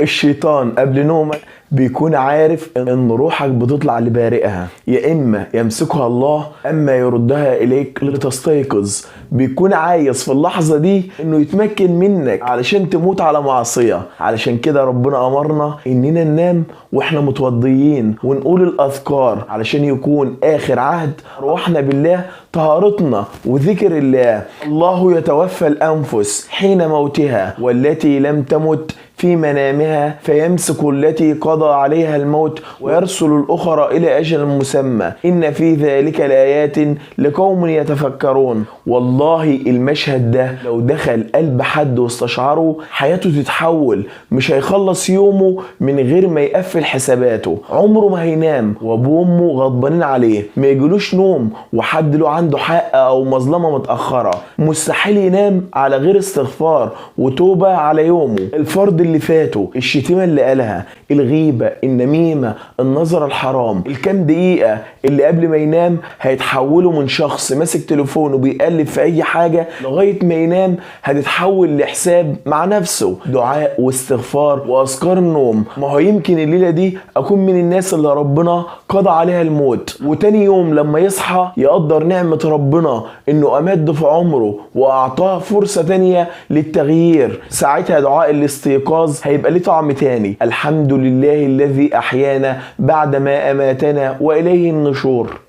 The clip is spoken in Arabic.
الشيطان قبل نومك بيكون عارف ان روحك بتطلع لبارئها، يا اما يمسكها الله اما يردها اليك لتستيقظ. بيكون عايز في اللحظة دي انه يتمكن منك علشان تموت على معصية. علشان كده ربنا امرنا اننا ننام واحنا متوضيين ونقول الاذكار علشان يكون اخر عهد روحنا بالله طهارتنا وذكر الله. الله يتوفى الانفس حين موتها والتي لم تمت في منامها فيمسك التي قضى عليها الموت ويرسل الأخرى إلى أجل مسمى. إن في ذلك لآيات لقوم يتفكرون. والله المشهد ده لو دخل قلب حد واستشعره حياته تتحول، مش هيخلص يومه من غير ما يقفل حساباته. عمره ما هينام وأبوه وأمه غضبانين عليه، ما يجيلوش نوم وحد له عنده حق أو مظلمة متأخرة. مستحيل ينام على غير استغفار وتوبة على يومه. الفرد اللي فاتوا، الشتيمة اللي قالها، الغيبة، النميمة، النظر الحرام، الكام دقيقة اللي قبل ما ينام هيتحولوا من شخص ماسك تليفونه بيقلب في اي حاجة لغاية ما ينام هتتحول لحساب مع نفسه، دعاء واستغفار واذكار النوم. ما هو يمكن الليلة دي اكون من الناس اللي ربنا قضى عليها الموت، وتاني يوم لما يصحى يقدر نعمة ربنا انه امد في عمره واعطاه فرصة تانية للتغيير. ساعتها دعاء الاستيقاظ هيبقى ليه طعم تاني. الحمد لله الذي احيانا بعد ما اماتنا واليه النشور.